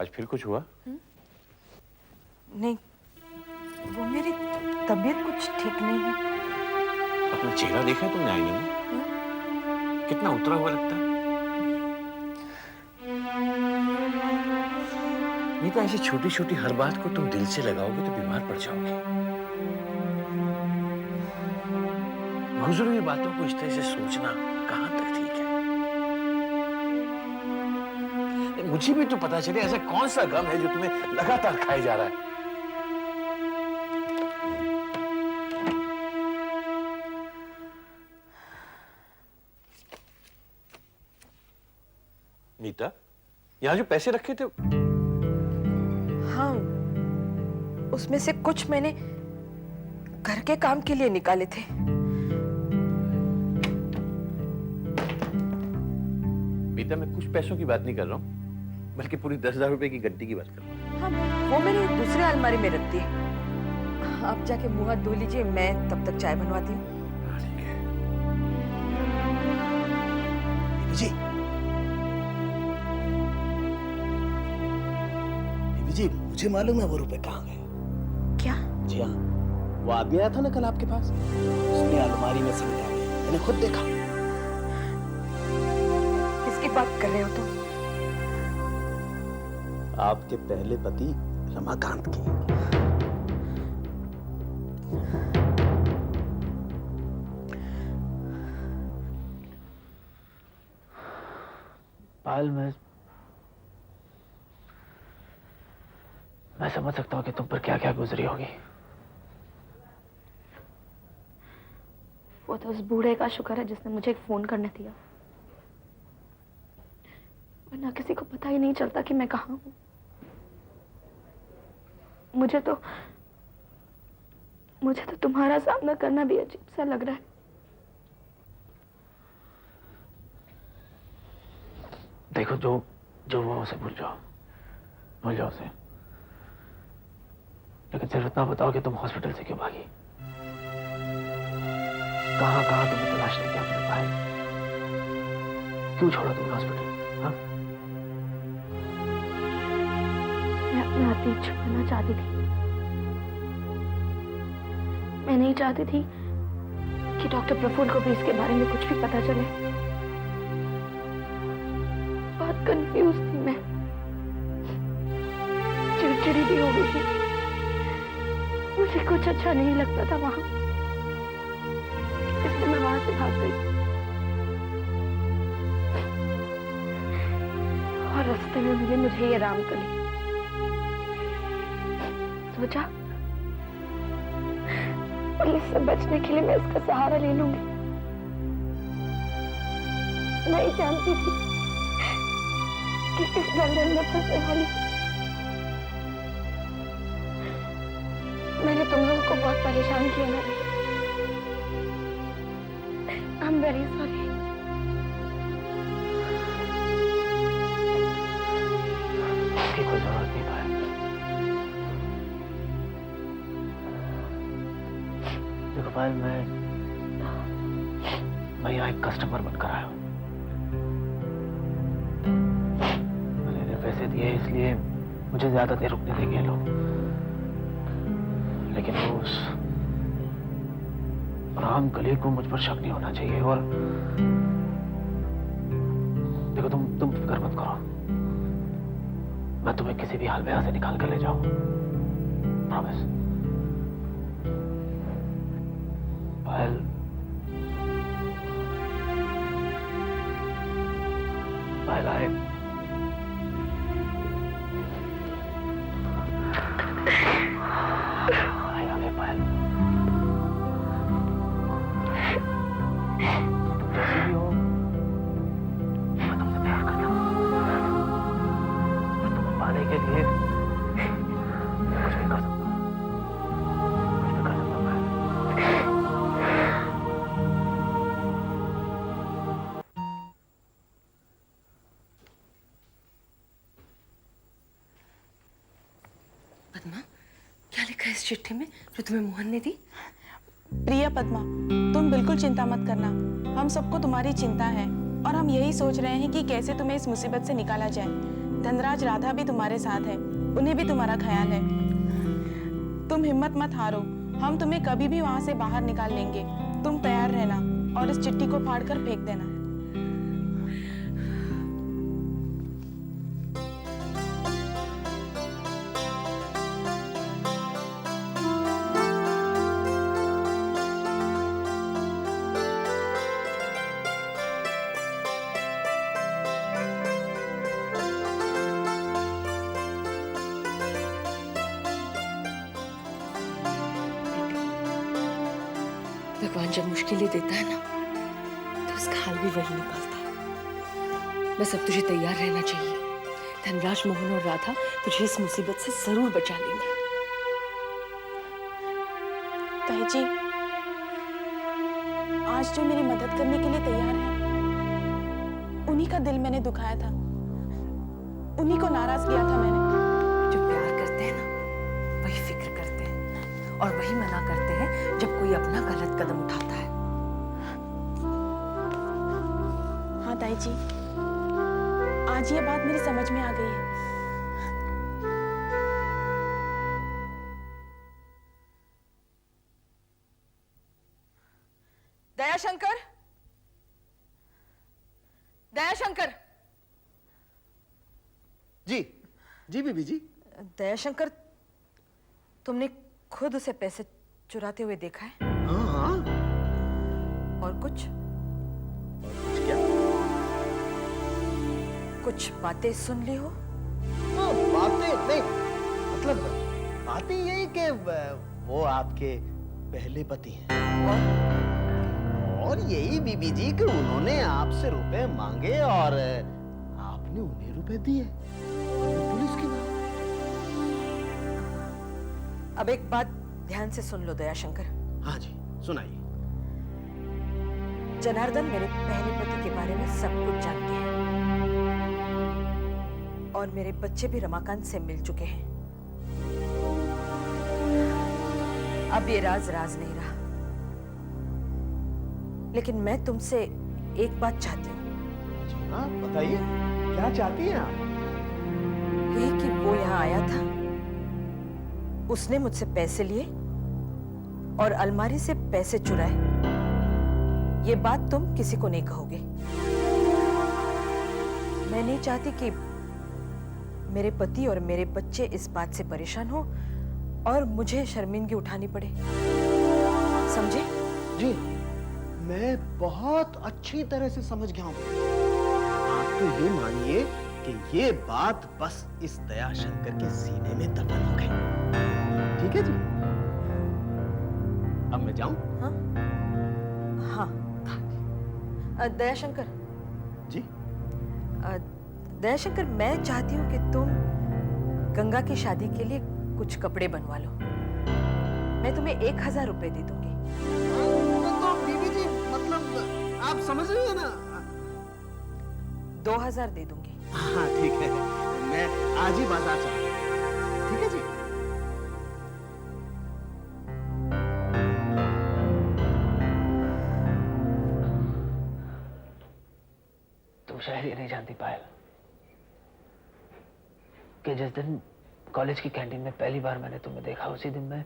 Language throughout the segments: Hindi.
आज फिर कुछ हुआ? नहीं, वो मेरी तबीयत कुछ ठीक नहीं है। अपना चेहरा देखा है तुमने आईने में? कितना उतरा हुआ लगता है। नहीं तो ऐसी छोटी छोटी हर बात को तुम दिल से लगाओगे तो बीमार पड़ जाओगे। गुजरी हुई बातों को इस तरह से सोचना कहां तक ठीक है? मुझे भी तो पता चले ऐसा कौन सा गम है जो तुम्हें लगातार खाए जा रहा है। नीता, यहां जो पैसे रखे थे, हाँ, उसमें से कुछ मैंने घर के काम के लिए निकाले थे। नीता, मैं कुछ पैसों की बात नहीं कर रहा हूं, बल्कि पूरी 10,000 रुपए की गड्डी की बात कर रहा हूं। हाँ, वो मेरी दूसरी अलमारी में रखती है। आप जाके मुंह हाथ धो लीजिए, मैं तब तक चाय बनवाती हूँ। ठीक है। बीबी जी, मुझे मालूम है वो रुपए कहाँ गए। क्या? जी हाँ, वो आदमी आया था ना कल आपके पास, उसने अलमारी में से निकाले, मैंने खुद देखा। किसकी बात कर रहे हो तुम? आपके पहले पति रमाकांत की। पायल, मैं समझ सकता हूँ कि तुम पर क्या क्या गुजरी होगी। वो तो उस बूढ़े का शुक्र है जिसने मुझे एक फोन करने दिया, वरना किसी को पता ही नहीं चलता कि मैं कहाँ हूँ। मुझे तो तुम्हारा सामना करना भी अजीब सा लग रहा है। देखो, जो वो उसे भूल जाओ उसे। लेकिन सिर्फ इतना बताओ कि तुम हॉस्पिटल से क्यों भागी? कहाँ तुमने तलाश नहीं किया अपने भाई? क्यों छोड़ा तुमने हॉस्पिटल? हाँ? मैं अपना अतीत छुपाना चाहती थी। मैं नहीं चाहती थी कि डॉक्टर प्रफुल्ल को भी इसके बारे में कुछ भी पता चले। बहुत कंफ्यूज थी मैं, चिड़चिड़ी भी हो गई थी। मुझे कुछ अच्छा नहीं लगता था वहां, इसलिए मैं वहां से भाग गई। और रास्ते में मिली मुझे ये रामकली। सोचा पुलिस से बचने के लिए मैं इसका सहारा ले लूंगी। नहीं जानती थी कि किस बंधन में फंसने वाली। मैंने तुम लोगों को बहुत परेशान किया ना। I am very sorry. इसकी कोई जरूरत नहीं था। देखो पायल, मैं यहाँ एक कस्टमर बनकर आया हूँ। मैंने पैसे दिए इसलिए मुझे ज्यादा देर रुकने देंगे लोग, लेकिन वो उस रामकली को मुझ पर शक नहीं होना चाहिए। और देखो, तुम फिक्र मत करो, मैं तुम्हें किसी भी हाल में यहाँ से निकाल कर ले जाऊं, प्रॉमिस। पायल, आए पायल, तुम जैसी भी हो, मैं तुमसे प्यार करता हूँ। और तुम्हें पाने के लिए कुछ भी कर सकता हूँ, कुछ भी कर सकता हूँ पायल। पद्मा, क्या लिखा है इस चिट्ठी में जो तुम्हें मोहन ने दी? प्रिया पद्मा, तुम बिल्कुल चिंता मत करना। हम सबको तुम्हारी चिंता है और हम यही सोच रहे हैं कि कैसे तुम्हें इस मुसीबत से निकाला जाए। धनराज, राधा भी तुम्हारे साथ है, उन्हें भी तुम्हारा ख्याल है। तुम हिम्मत मत हारो, हम तुम्हें कभी भी वहां से बाहर निकाल लेंगे। तुम तैयार रहना और इस चिट्ठी को फाड़कर फेंक देना। भगवान जब मुश्किलें देता है ना, तो उसका हाल भी वही निकालता है। बस अब तुझे तैयार रहना चाहिए। धनराज, मोहन और राधा तुझे इस मुसीबत से जरूर बचा लेंगे। ताई जी, आज जो मेरी मदद करने के लिए तैयार है, उन्हीं का दिल मैंने दुखाया था, उन्हीं को नाराज किया था मैंने। जो प्यार करते हैं ना, वही फिक्र करते हैं और वही मना करते हैं जब कोई अपना गलत कदम उठाता है। हाँ ताई जी, आज ये बात मेरी समझ में आ गई है। दयाशंकर, दयाशंकर। जी जी बीबी जी। दयाशंकर, तुमने खुद उसे पैसे चुराते हुए देखा है? हाँ हाँ। और कुछ क्या? कुछ बातें सुन ली हो? हाँ, बातें नहीं, मतलब बातें यही कि वो आपके पहले पति हैं। और यही बीबी जी कि उन्होंने आपसे रुपए मांगे और आपने उन्हें रुपए दिए। पुलिस की बात। अब एक बात ध्यान से सुन लो दयाशंकर। हाँ जी, सुनाइए। जनार्दन मेरे पहले पति के बारे में सब कुछ जानते हैं और मेरे बच्चे भी रमाकांत से मिल चुके हैं। अब ये राज राज नहीं रहा। लेकिन मैं तुमसे एक बात चाहती हूँ। जी हाँ, बताइए क्या चाहती हैं आप? यही कि वो यहाँ आया था, उसने मुझसे पैसे लिए और अलमारी से पैसे चुराए। ये बात तुम किसी को नहीं कहोगे। मैं नहीं चाहती कि मेरे पति और मेरे बच्चे इस बात से परेशान हो और मुझे शर्मिंदगी उठानी पड़े। समझे? जी, मैं बहुत अच्छी तरह से समझ गया हूँ। आप तो ये मानिए कि ये बात बस इस दयाशंकर के सीने में दफन हो गई। ठीक है जी? अब मैं जाऊं? हाँ हाँ। दयाशंकर जी। दयाशंकर, मैं चाहती हूँ कि तुम गंगा की शादी के लिए कुछ कपड़े बनवा लो। मैं तुम्हें 1000 रुपए दे दूंगी। तो बीबी जी, मतलब आप समझ रही हैं ना? 2000 दे दूंगी। हाँ ठीक है, मैं आज ही बाजार चलूंगा। ठीक है जी? तुम शायद ये नहीं जानती पायल कि जिस दिन कॉलेज की कैंटीन में पहली बार मैंने तुम्हें देखा, उसी दिन मैं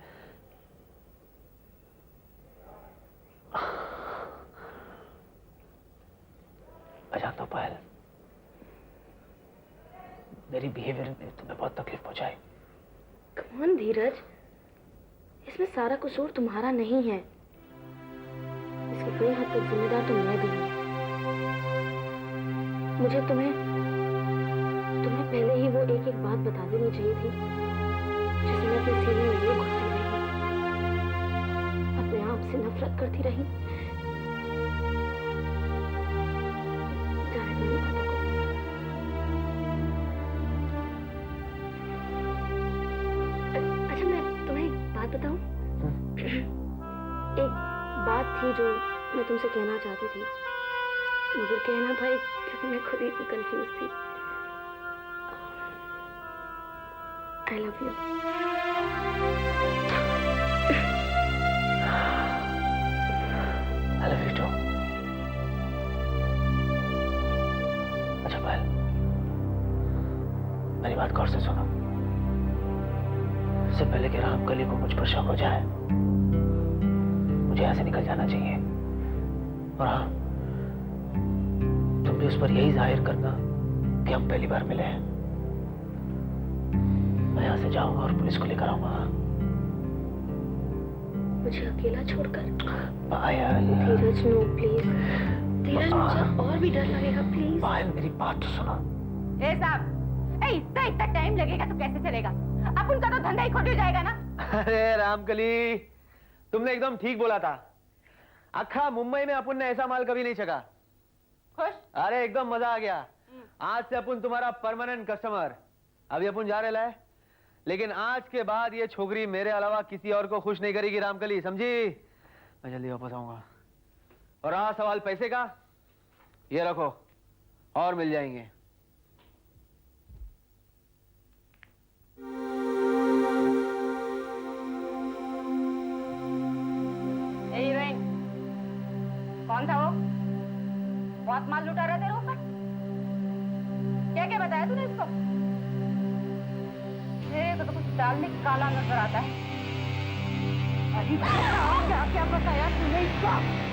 जानता हूं पायल, मेरी बिहेवियर ने तुम्हें बहुत तकलीफ पहुंचाई। कम ऑन धीरज, इसमें सारा कसूर तुम्हारा नहीं है। इसकी कई हद तक जिम्मेदार तो मैं भी हूँ। मुझे तुम्हें पहले ही वो एक एक बात बता देनी चाहिए थी, जिसे मैं अपने सीने में लिए घुटती रही, अपने आप से नफरत करती रही। जाने दो इन बातों को। अच्छा, मैं तुम्हें एक बात बताऊं? एक बात थी जो मैं तुमसे कहना चाहती थी, मगर कहना था क्योंकि मैं खुद ही कंफ्यूज थी। I love you. I love you too. अच्छा पायल, मेरी बात गौर से सुनो। इससे पहले कि रामकली को मुझ पर शक हो जाए, मुझे यहाँ से निकल जाना चाहिए। और हाँ, तुम भी उस पर यही जाहिर करना कि हम पहली बार मिले हैं। मैं यहाँ से जाऊंगा और पुलिस को लेकर आऊंगा। मुझे अकेला छोड़कर। पायल, धीरज नो प्लीज। धीरज मुझे और भी डर लगेगा प्लीज। पायल मेरी बात तो सुनो। ए साहब, इतना टाइम लगेगा तो कैसे चलेगा? अब उनका तो धंधा ही खोट हो जाएगा ना। अरे रामकली, तुमने एकदम ठीक बोला था। अखा मुंबई में अपन ने ऐसा माल कभी नहीं छका। खुश? अरे एकदम मजा आ गया। आज से अपन तुम्हारा परमानेंट कस्टमर। अभी अपन जा रहे हैं, लेकिन आज के बाद ये छोकरी मेरे अलावा किसी और को खुश नहीं करेगी रामकली, समझी? मैं जल्दी वापस आऊंगा। और रहा सवाल पैसे का, ये रखो और मिल जाएंगे। हीरोइन कौन था वो? बहुत माल लुटा रहा तेरे ऊपर। क्या क्या बताया तूने इसको? तो कुछ दाल में काला नजर आता है। अरे क्या क्या बताया तूने इसको?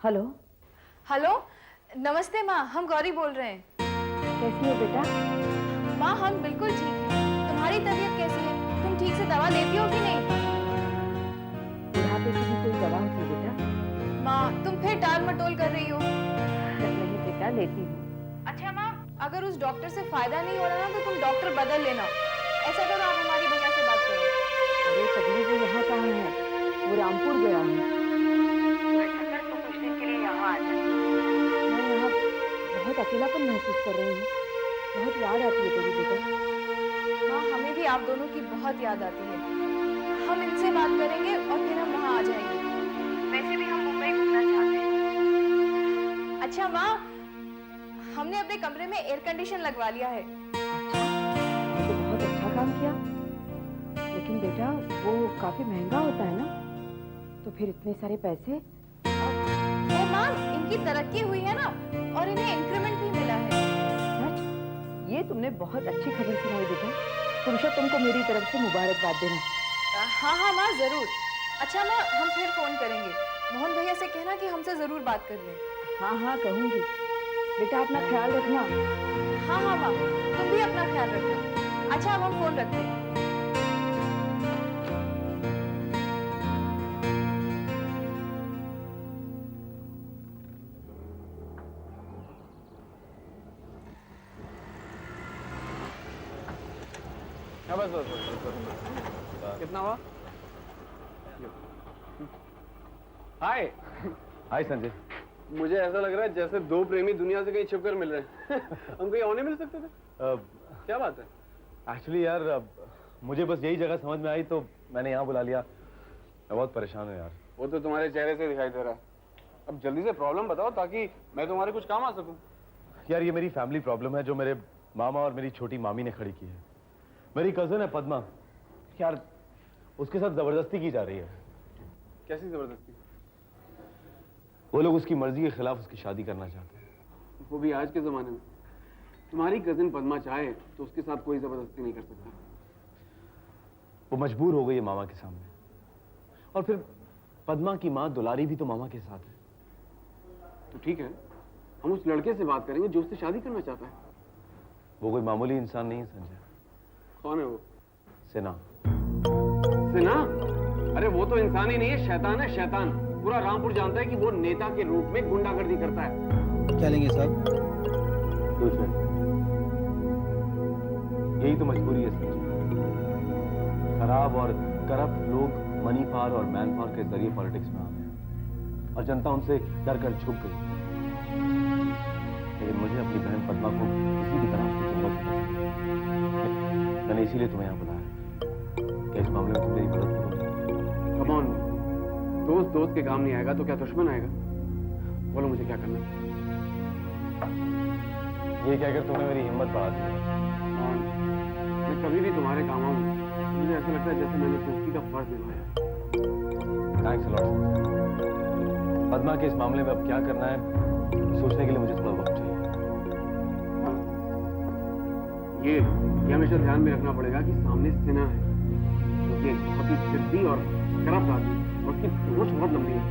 हेलो, हेलो, नमस्ते माँ, हम गौरी बोल रहे हैं। कैसी हो बेटा? माँ हम बिल्कुल ठीक हैं। तुम्हारी तबीयत कैसी है? तुम ठीक से दवा लेती हो कि नहीं? बुढ़ापे की भी कोई दवा होती है बेटा? माँ तुम फिर टाल मटोल कर रही हो। नहीं बेटा, लेती हूँ। अच्छा माँ, अगर उस डॉक्टर से फायदा नहीं हो रहा ना तो तुम डॉक्टर बदल लेना। ऐसा करो, आप हमारी भैया से बात करो। अरे तकलीफ वो यहाँ कहाँ है? वो रामपुर गया है। मैं यहाँ बहुत अकेलापन महसूस कर रही हूँ। बहुत याद आती है तेरी बेटा। माँ हमें भी आप दोनों की बहुत याद आती है। हम इनसे बात करेंगे और फिर हम वहाँ आ जाएंगे। वैसे भी हम मुंबई घूमना चाहते हैं। अच्छा माँ, हमने अपने कमरे में एयर कंडीशन लगवा लिया है। अच्छा, ये तो बहुत अच्छा काम किया। लेकिन बेटा वो काफी महंगा होता है ना, तो फिर इतने सारे पैसे? वो माँ, इनकी तरक्की हुई है ना और इन्हें इंक्रीमेंट भी मिला है। सच? ये तुमने बहुत अच्छी खबर सुनाई बेटा। पुरुषा, तुमको मेरी तरफ से मुबारकबाद देना। हाँ हाँ माँ जरूर। अच्छा माँ, हम फिर फोन करेंगे। मोहन भैया से कहना कि हमसे जरूर बात कर ले। हाँ हाँ कहूँगी। बेटा अपना ख्याल रखना। हाँ हाँ माँ, तुम भी अपना ख्याल रखना। अच्छा अब हम फोन रखते हैं। बस बस बस कितना हुआ? हाय हाय संजय, मुझे ऐसा लग रहा है जैसे दो प्रेमी दुनिया से कहीं छिपकर मिल रहे हैं। हम कहीं और नहीं मिल सकते थे? क्या बात है? एक्चुअली यार मुझे बस यही जगह समझ में आई तो मैंने यहाँ बुला लिया। मैं बहुत परेशान हूँ यार। वो तो तुम्हारे चेहरे से दिखाई दे रहा है। अब जल्दी से प्रॉब्लम बताओ ताकि मैं तुम्हारे कुछ काम आ सकूं। यार ये मेरी फैमिली प्रॉब्लम है जो मेरे मामा और मेरी छोटी मामी ने खड़ी की है। मेरी कजन है पद्मा, यार उसके साथ जबरदस्ती की जा रही है। कैसी जबरदस्ती? वो लोग उसकी मर्जी के खिलाफ उसकी शादी करना चाहते हैं। वो भी आज के जमाने में। तुम्हारी कजिन पद्मा चाहे तो उसके साथ कोई जबरदस्ती नहीं कर सकता। वो मजबूर हो गई है मामा के सामने। और फिर पद्मा की माँ दुलारी भी तो मामा के साथ है। तो ठीक है, हम उस लड़के से बात करेंगे जो उससे शादी करना चाहता है। वो कोई मामूली इंसान नहीं है संजय। कौन है वो? सिन्हा। सिन्हा? अरे वो तो इंसान ही नहीं है, शैतान है, शैतान। पूरा रामपुर जानता है कि वो नेता के रूप में गुंडागर्दी करता है। क्या लेंगे साहब? कुछ नहीं, यही तो मजबूरी है संजय। खराब और करप्ट लोग मनी पावर और मैन पावर के जरिए पॉलिटिक्स में आ गए और जनता उनसे डर कर झुक गई। लेकिन मुझे अपनी बहन पद्मा को किसी भी तरह से जरूरत है। मैंने इसीलिए तुम्हें यहाँ बुलाया कि इस मामले में तुम मेरी मदद करोगे। कम ऑन, दोस्त दोस्त के काम नहीं आएगा तो क्या दुश्मन आएगा? बोलो मुझे क्या करना है? ये कहकर तूने मेरी हिम्मत बढ़ा दी। और मैं कभी भी तुम्हारे काम आऊं, मुझे ऐसा लगता है जैसे मैंने दोस्ती का फर्ज निभाया। Thanks lot. पद्मा के इस मामले में अब क्या करना है सोचने के लिए मुझे थोड़ा वक्त चाहिए। ये हमेशा ध्यान में रखना पड़ेगा कि सामने सिन्हा है, जो कि एक बहुत ही जिद्दी और करप्ट आदमी, उसकी सोच बहुत लंबी है,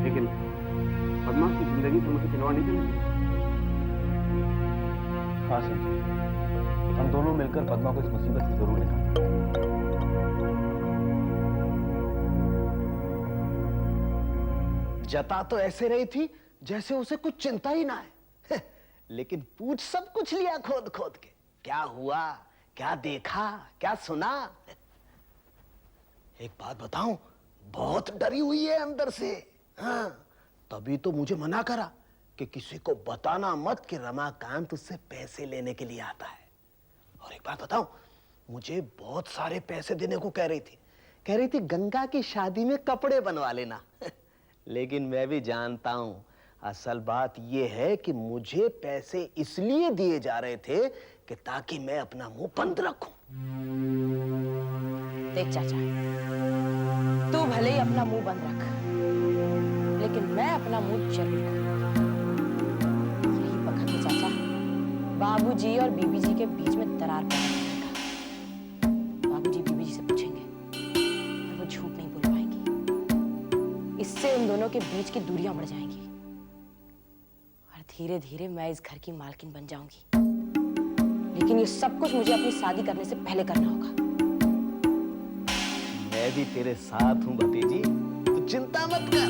लेकिन पद्मा की जिंदगी से मुझे खिलवाड़ नहीं करनी। हाँ संजय, हम दोनों मिलकर पद्मा को इस मुसीबत से जरूर निकालेंगे। जता तो ऐसे रही थी जैसे उसे कुछ चिंता ही ना है, लेकिन पूछ सब कुछ लिया खोद खोद के। क्या हुआ, क्या देखा, क्या सुना? एक बात बताऊं, बहुत डरी हुई है अंदर से। हाँ, तभी तो मुझे मना करा कि किसी को बताना मत कि रमाकांत उससे पैसे लेने के लिए आता है। और एक बात बताऊं, मुझे बहुत सारे पैसे देने को कह रही थी गंगा की शादी में कपड़े बनवा लेना। लेकिन मैं भी जानता हूं, असल बात यह है कि मुझे पैसे इसलिए दिए जा रहे थे कि ताकि मैं अपना मुंह बंद रखूं। देख चाचा, तू भले ही अपना मुंह बंद रख, लेकिन मैं अपना मुंह जरूर खोलूंगी। यही वक्त है चाचा, बाबूजी और बीबी जी के बीच में दरार पैदा करने का। बाबूजी बीबी जी से पूछेंगे और वो झूठ नहीं बोल पाएंगी। इससे उन दोनों के बीच की दूरियां बढ़ जाएंगी और धीरे धीरे मैं इस घर की मालकिन बन जाऊंगी। लेकिन ये सब कुछ मुझे अपनी शादी करने से पहले करना होगा। मैं भी तेरे साथ हूं भतीजी, तू चिंता मत कर।